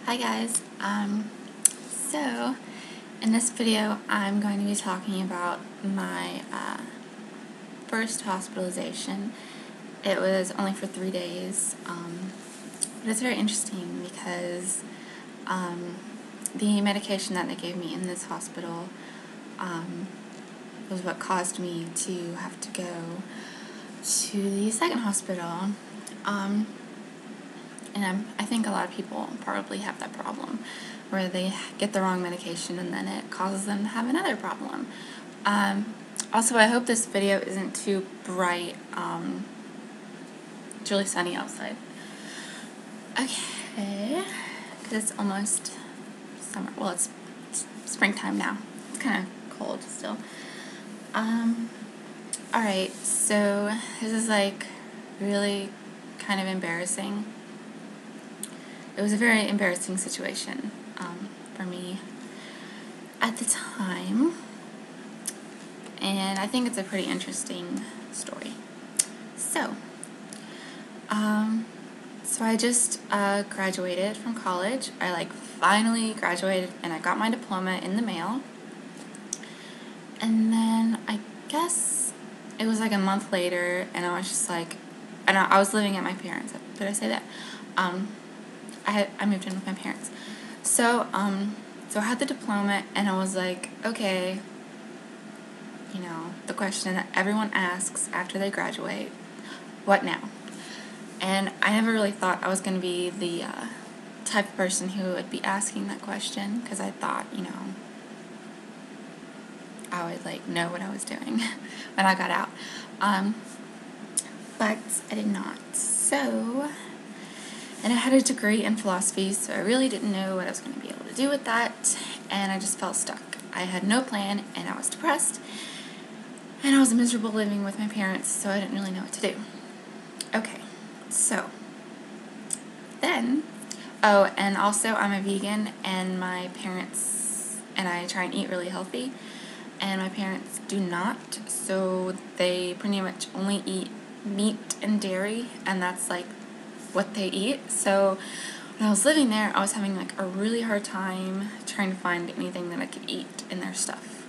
Hi guys, so in this video I'm going to be talking about my first hospitalization. It was only for 3 days, but it's very interesting because the medication that they gave me in this hospital was what caused me to have to go to the second hospital. And I think a lot of people probably have that problem where they get the wrong medication and then it causes them to have another problem. Also, I hope this video isn't too bright. It's really sunny outside. Okay, because it's almost summer. Well, it's springtime now. It's kind of cold still. Alright, so this is like really kind of embarrassing. It was a very embarrassing situation for me at the time, and I think it's a pretty interesting story. So I just graduated from college. I finally graduated and I got my diploma in the mail, and then I guess it was like a month later and I was just like, and I was living at my parents'. Did I say that? I moved in with my parents. So I had the diploma and I was like, okay, you know, the question that everyone asks after they graduate, what now? And I never really thought I was going to be the type of person who would be asking that question, because I thought, you know, I would know what I was doing when I got out. But I did not. And I had a degree in philosophy, so I really didn't know what I was going to be able to do with that, and I just felt stuck. I had no plan, and I was depressed, and I was miserable living with my parents, so I didn't really know what to do. Okay, so then, oh, and also I'm a vegan, and my parents and I try and eat really healthy, and my parents do not, so they pretty much only eat meat and dairy, and that's what they eat. So when I was living there, I was having a really hard time trying to find anything that I could eat in their stuff.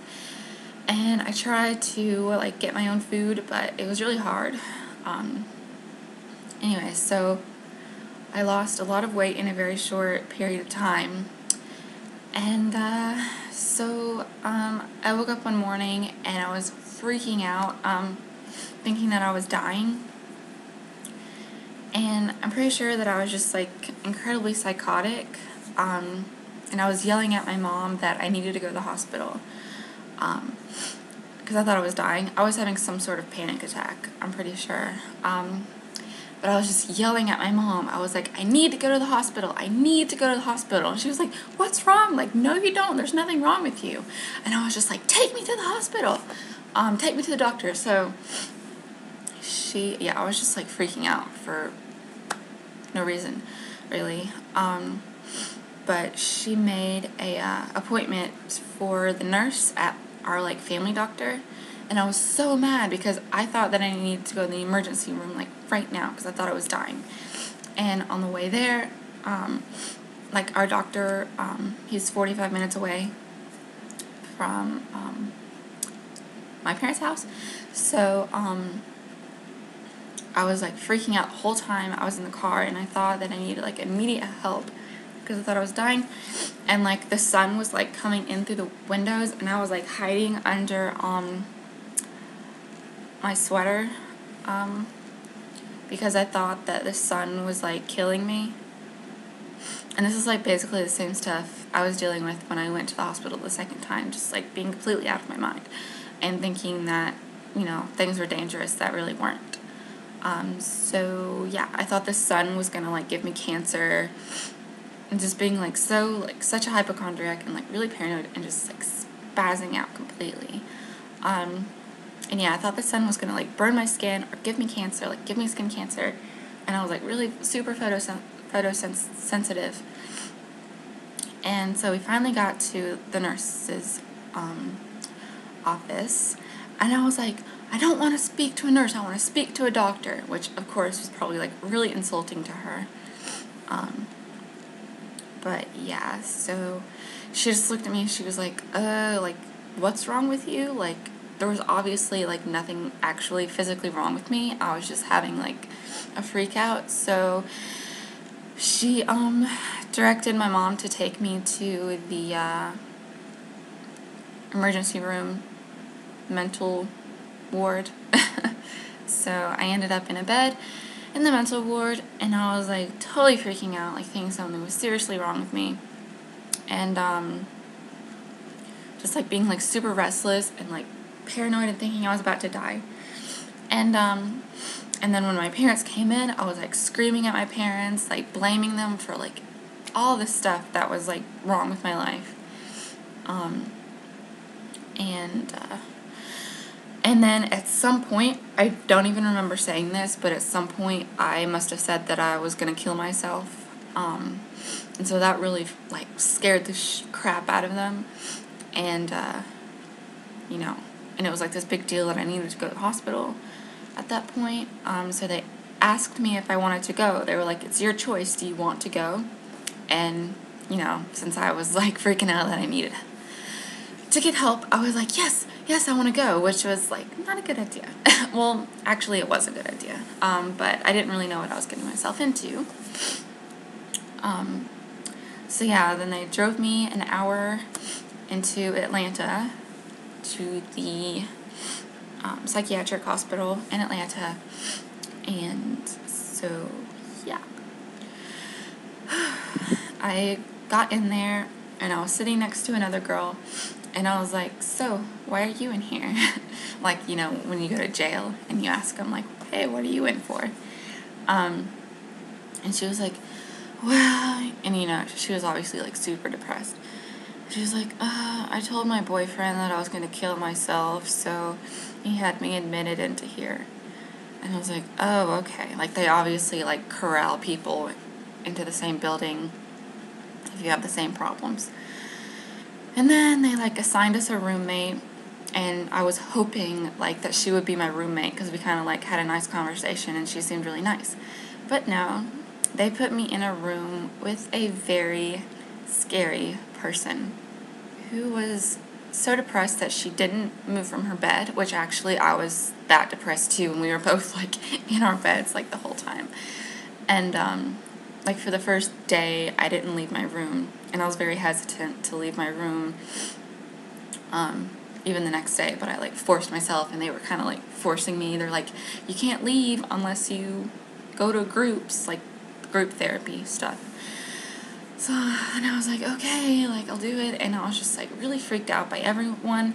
And I tried to get my own food, but it was really hard. Anyway, so I lost a lot of weight in a very short period of time. And so I woke up one morning and I was freaking out, thinking that I was dying. And I'm pretty sure that I was just incredibly psychotic, and I was yelling at my mom that I needed to go to the hospital, because I thought I was dying. I was having some sort of panic attack, I'm pretty sure, but I was just yelling at my mom. I was like, I need to go to the hospital, I need to go to the hospital, and she was like, what's wrong? No you don't, there's nothing wrong with you. And I was just like, take me to the hospital, take me to the doctor. So I was just freaking out for no reason, really. But she made a appointment for the nurse at our family doctor, and I was so mad because I thought that I needed to go to the emergency room right now because I thought I was dying. And on the way there, our doctor, he's 45 minutes away from my parents' house, so I was freaking out the whole time I was in the car, and I thought that I needed immediate help because I thought I was dying. And the sun was coming in through the windows, and I was hiding under my sweater because I thought that the sun was killing me. And this is basically the same stuff I was dealing with when I went to the hospital the second time, just being completely out of my mind and thinking that, you know, things were dangerous that really weren't. So yeah, I thought the sun was gonna give me cancer, and just being such a hypochondriac and really paranoid and just spazzing out completely. And yeah, I thought the sun was gonna burn my skin or give me cancer, give me skin cancer, and I was really super photosensitive. And so we finally got to the nurse's office, and I was like, I don't want to speak to a nurse, I want to speak to a doctor, which of course was probably really insulting to her. But yeah, so she just looked at me and she was like, like, what's wrong with you? Like, there was obviously, like, nothing actually physically wrong with me. I was just having, like, a freak out. So she, directed my mom to take me to the, emergency room mental ward. So I ended up in a bed in the mental ward, and I was, like, totally freaking out, like, thinking something was seriously wrong with me. And, just, like, being, like, super restless and, like, paranoid and thinking I was about to die. And then when my parents came in, I was, like, screaming at my parents, like, blaming them for, like, all this stuff that was, like, wrong with my life. And then at some point, I don't even remember saying this, but at some point I must have said that I was going to kill myself. And so that really, like, scared the crap out of them. And, you know, and it was, like, this big deal that I needed to go to the hospital at that point. So they asked me if I wanted to go. They were like, it's your choice. Do you want to go? And, you know, since I was, like, freaking out that I needed to get help, I was like, yes, I want to go, which was, like, not a good idea. Well, actually, it was a good idea, but I didn't really know what I was getting myself into. So yeah, then they drove me an hour into Atlanta to the psychiatric hospital in Atlanta, and so, yeah. I got in there, and I was sitting next to another girl, and I was like, so, why are you in here? Like, you know, when you go to jail, and you ask them, like, hey, what are you in for? And she was like, well, and, you know, she was obviously, like, super depressed. She was like, I told my boyfriend that I was going to kill myself, so he had me admitted into here. And I was like, oh, okay. Like, they obviously, like, corral people into the same building if you have the same problems. And then they, like, assigned us a roommate, and I was hoping, like, that she would be my roommate, because we kind of, like, had a nice conversation, and she seemed really nice. But no, they put me in a room with a very scary person who was so depressed that she didn't move from her bed, which actually I was that depressed too, and we were both, like, in our beds, like, the whole time. And, like, for the first day, I didn't leave my room, and I was very hesitant to leave my room, even the next day, but I, like, forced myself, and they were kind of, like, forcing me. They're like, you can't leave unless you go to groups, like, group therapy stuff. So, and I was like, okay, like, I'll do it, and I was just, like, really freaked out by everyone,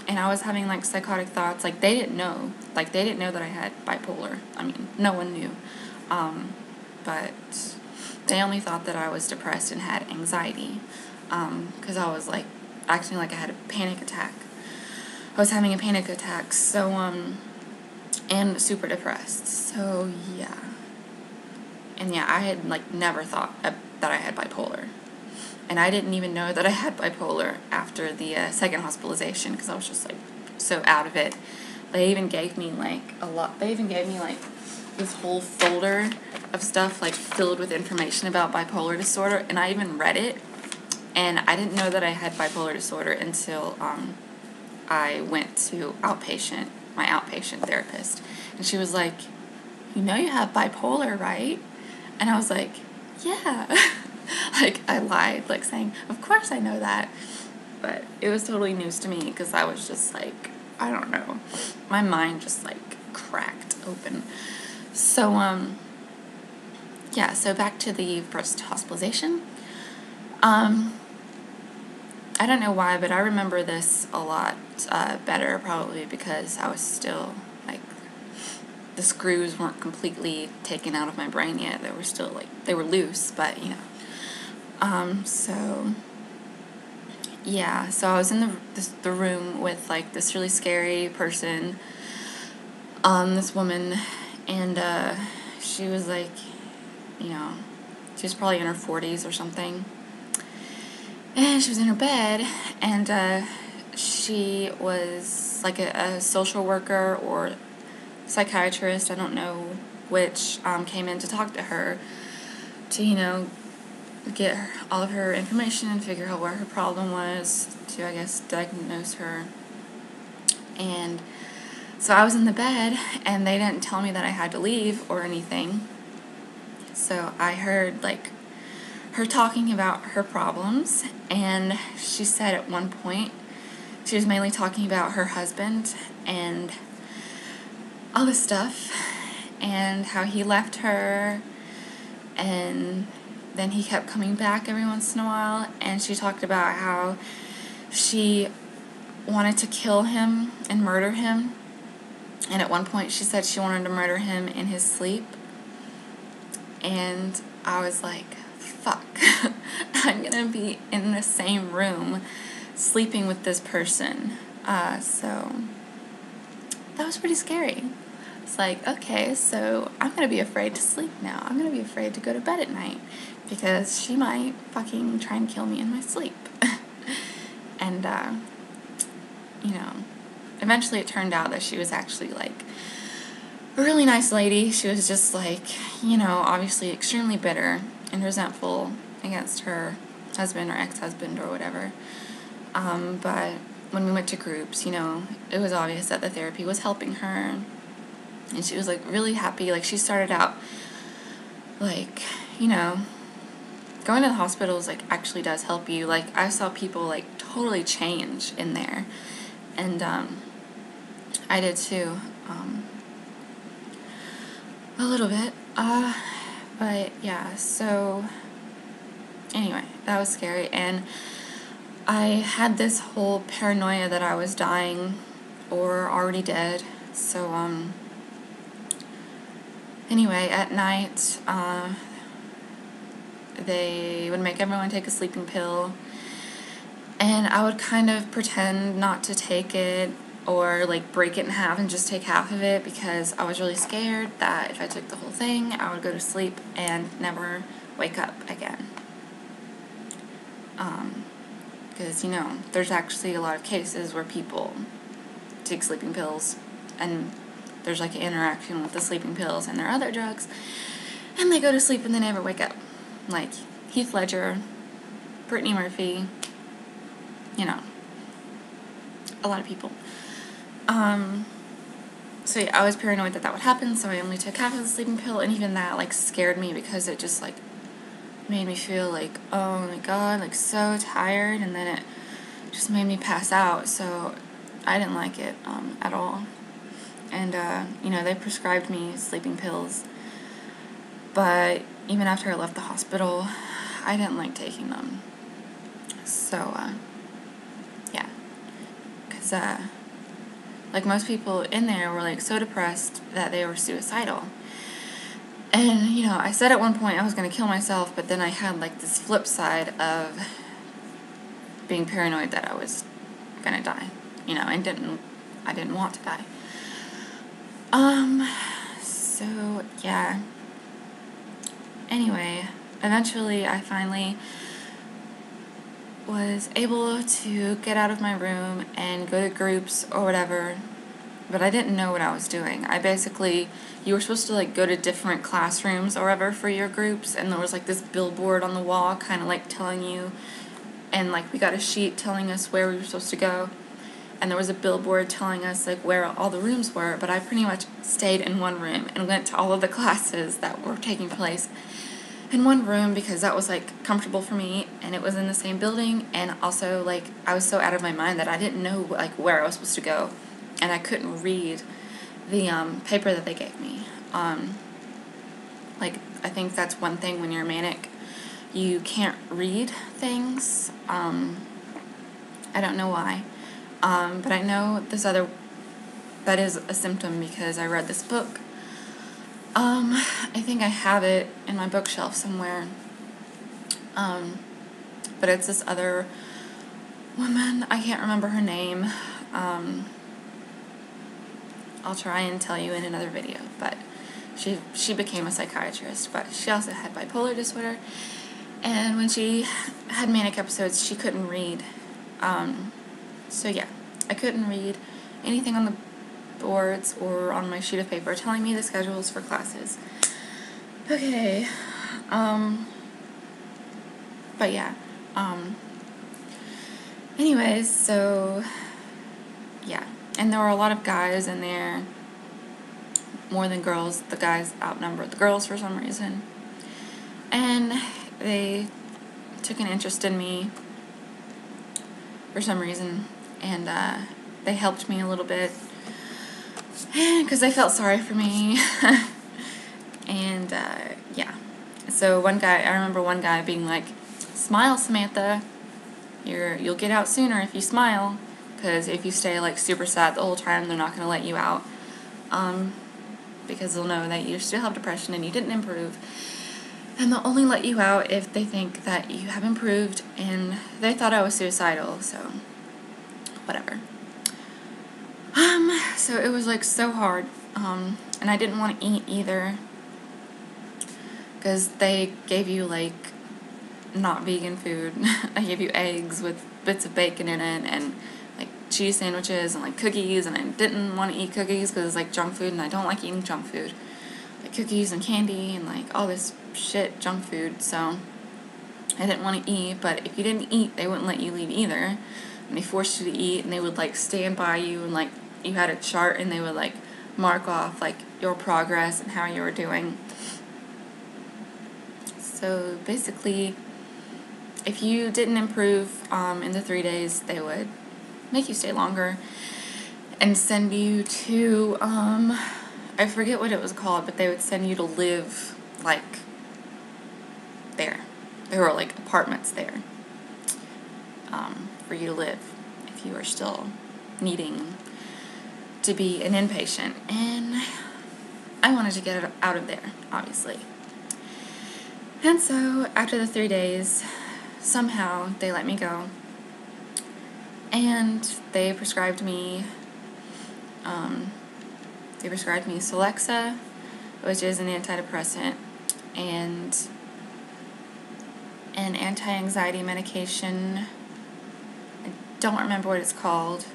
and I was having, like, psychotic thoughts. Like, they didn't know that I had bipolar. I mean, no one knew, but they only thought that I was depressed and had anxiety, because I was, like, acting like I had a panic attack. I was having a panic attack, so, and super depressed, so, yeah. And, yeah, I had, like, never thought that I had bipolar. And I didn't even know that I had bipolar after the second hospitalization, because I was just, like, so out of it. They even gave me, like, this whole folder of stuff, like, filled with information about bipolar disorder, and I even read it, and I didn't know that I had bipolar disorder until I went to my outpatient therapist, and she was like, you know you have bipolar, right? And I was like, yeah. Like, I lied, like, saying, of course I know that. But it was totally news to me, because I was just, like, I don't know. My mind just, like, cracked open. So, yeah, so back to the first hospitalization. I don't know why, but I remember this a lot better, probably because I was still, like, the screws weren't completely taken out of my brain yet. They were still, like, they were loose, but, you know. So, yeah, so I was in the room with, like, this really scary person, this woman, and, she was, like, you know, she was probably in her 40s or something, and she was in her bed, and, she was, like, a social worker or psychiatrist, I don't know which, came in to talk to her to, you know, get all of her information and figure out where her problem was to, I guess, diagnose her. And so I was in the bed, and they didn't tell me that I had to leave or anything. So I heard, like, her talking about her problems, and she said at one point, she was mainly talking about her husband and all this stuff, and how he left her, and then he kept coming back every once in a while, and she talked about how she wanted to kill him and murder him, and at one point she said she wanted to murder him in his sleep, and I was like, fuck, I'm gonna be in the same room sleeping with this person. So that was pretty scary. It's like, okay, so I'm gonna be afraid to sleep now. I'm gonna be afraid to go to bed at night because she might fucking try and kill me in my sleep. And, you know, eventually it turned out that she was actually, like, a really nice lady. She was just, like, you know, obviously extremely bitter and resentful against her husband or ex-husband or whatever. But when we went to groups, you know, it was obvious that the therapy was helping her, and she was, like, really happy. Like, she started out, like, you know, going to the hospitals, like, actually does help you. Like, I saw people, like, totally change in there, and I did too, a little bit, but yeah, so anyway, that was scary, and I had this whole paranoia that I was dying or already dead. So anyway, at night they would make everyone take a sleeping pill, and I would kind of pretend not to take it, or like break it in half and just take half of it, because I was really scared that if I took the whole thing I would go to sleep and never wake up again. Because, you know, there's actually a lot of cases where people take sleeping pills and there's like an interaction with the sleeping pills and their other drugs, and they go to sleep and they never wake up. Like Heath Ledger, Brittany Murphy, you know, a lot of people. So yeah, I was paranoid that that would happen, so I only took half of the sleeping pill, and even that, like, scared me because it just, like, made me feel like, oh my god, like, so tired, and then it just made me pass out, so I didn't like it, at all. And, you know, they prescribed me sleeping pills, but even after I left the hospital, I didn't like taking them. So, yeah, because, like, most people in there were, like, so depressed that they were suicidal. And, you know, I said at one point I was going to kill myself, but then I had, like, this flip side of being paranoid that I was going to die, you know, and I didn't want to die. So, yeah. Anyway, eventually I finally was able to get out of my room and go to groups or whatever, but I didn't know what I was doing. You were supposed to, like, go to different classrooms or whatever for your groups, and there was, like, this billboard on the wall kind of, like, telling you, and, like, we got a sheet telling us where we were supposed to go, and there was a billboard telling us, like, where all the rooms were, but I pretty much stayed in one room and went to all of the classes that were taking place in one room because that was, like, comfortable for me, and it was in the same building, and also, like, I was so out of my mind that I didn't know, like, where I was supposed to go, and I couldn't read the paper that they gave me. Like, I think that's one thing when you're manic, you can't read things. I don't know why, but I know that is a symptom because I read this book. I think I have it in my bookshelf somewhere, but it's this other woman, I can't remember her name. I'll try and tell you in another video, but she became a psychiatrist, but she also had bipolar disorder, and when she had manic episodes, she couldn't read. So yeah, I couldn't read anything on the boards or on my sheet of paper telling me the schedules for classes. Okay, But yeah, anyways, so yeah, and there were a lot of guys in there, more than girls. The guys outnumbered the girls for some reason, and they took an interest in me for some reason, and they helped me a little bit because they felt sorry for me. And yeah, so one guy, I remember one guy being like, "Smile, Samantha, you'll get out sooner if you smile, because if you stay like super sad the whole time, they're not going to let you out, because they'll know that you still have depression and you didn't improve, and they'll only let you out if they think that you have improved." And they thought I was suicidal, so whatever. So it was like so hard, and I didn't want to eat either, because they gave you like not vegan food. They gave you eggs with bits of bacon in it, and like cheese sandwiches and like cookies, and I didn't want to eat cookies because it's like junk food, and I don't like eating junk food, like cookies and candy and like all this shit junk food. So I didn't want to eat, but if you didn't eat, they wouldn't let you leave either, and they forced you to eat, and they would like stand by you, and like you had a chart, and they would like mark off like your progress and how you were doing. So basically, if you didn't improve in the 3 days, they would make you stay longer and send you to, I forget what it was called, but they would send you to live like there. There were like apartments there for you to live if you were still needing to be an inpatient. And I wanted to get out of there, obviously. And so after the 3 days, somehow they let me go, and they prescribed me Celexa, which is an antidepressant, and an anti-anxiety medication. I don't remember what it's called.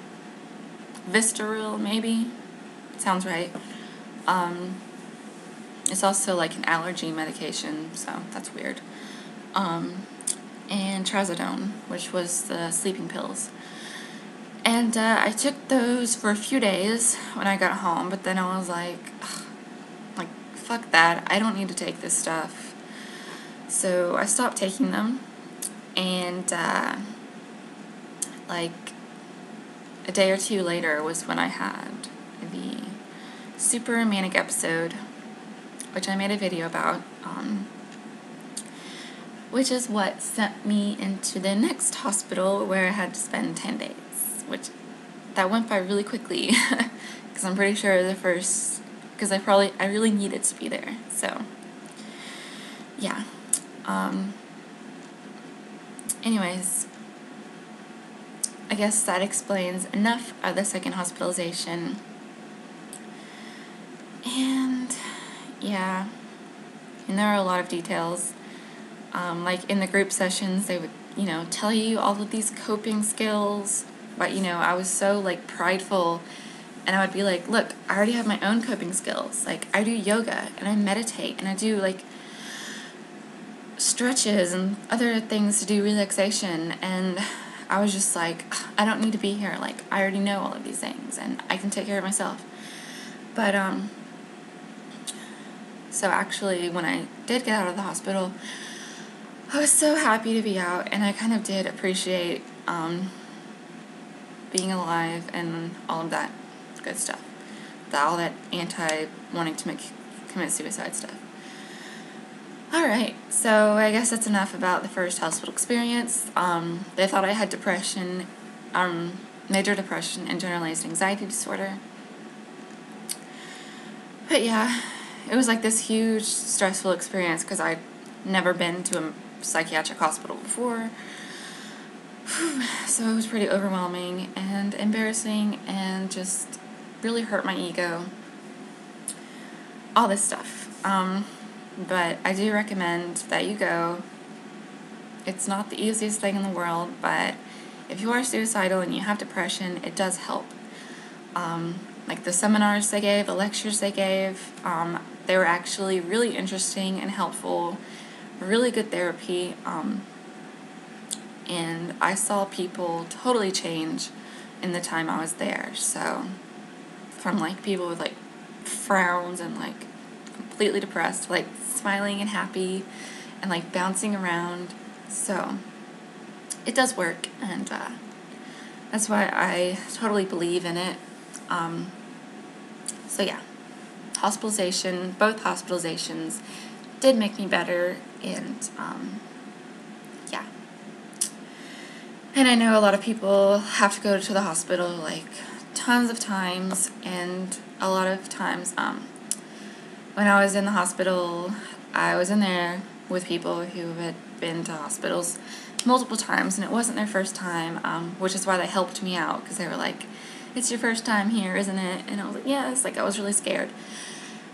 Vistaril, maybe? Sounds right. It's also like an allergy medication, so that's weird. And trazodone, which was the sleeping pills. And I took those for a few days when I got home, but then I was like, fuck that, I don't need to take this stuff. So I stopped taking them, and like a day or two later was when I had the super manic episode, which I made a video about, which is what sent me into the next hospital where I had to spend 10 days, which that went by really quickly, because I'm pretty sure because I really needed to be there, so yeah. Anyways, I guess that explains enough of the second hospitalization. And yeah, and there are a lot of details. Like in the group sessions, they would, tell you all of these coping skills, but I was so like prideful, and I would be like, look, I already have my own coping skills. Like, I do yoga, and I meditate, and I do like stretches and other things to do relaxation, and I was just like, I don't need to be here. Like, I already know all of these things, and I can take care of myself. But so actually, when I did get out of the hospital, I was so happy to be out, and I kind of did appreciate being alive and all of that good stuff. All that wanting to commit suicide stuff. Alright, so I guess that's enough about the first hospital experience. They thought I had depression, major depression and generalized anxiety disorder. But yeah, it was like this huge stressful experience because I'd never been to a psychiatric hospital before. So it was pretty overwhelming and embarrassing and just really hurt my ego. All this stuff. But I do recommend that you go. It's not the easiest thing in the world, but if you are suicidal and you have depression, it does help. Like the seminars they gave, the lectures they gave, they were actually really interesting and helpful, really good therapy. and I saw people totally change in the time I was there. So from like people with like frowns and like completely depressed, like smiling and happy and like bouncing around. So it does work, and that's why I totally believe in it. So yeah, both hospitalizations did make me better, and yeah. And I know a lot of people have to go to the hospital like tons of times, and a lot of times when I was in the hospital, I was in there with people who had been to hospitals multiple times, and it wasn't their first time, which is why they helped me out, because they were like, "It's your first time here, isn't it?" And I was like, "Yes." Like, I was really scared,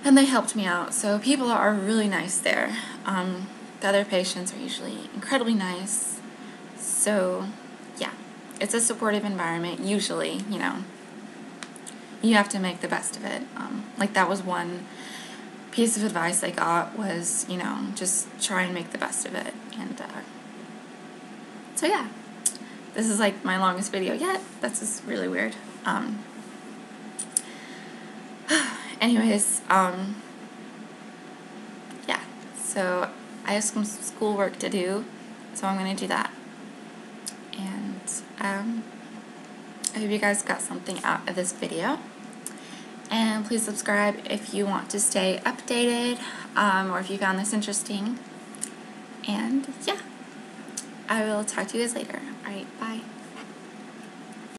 and they helped me out. So people are really nice there. The other patients are usually incredibly nice. So yeah, it's a supportive environment. Usually, you have to make the best of it. Like, that was one piece of advice I got, was, just try and make the best of it. And so yeah, this is like my longest video yet. That's just really weird. Anyways, yeah, so I have some schoolwork to do, so I'm going to do that. And I hope you guys got something out of this video. And please subscribe if you want to stay updated, or if you found this interesting. And yeah, I will talk to you guys later. Alright, bye.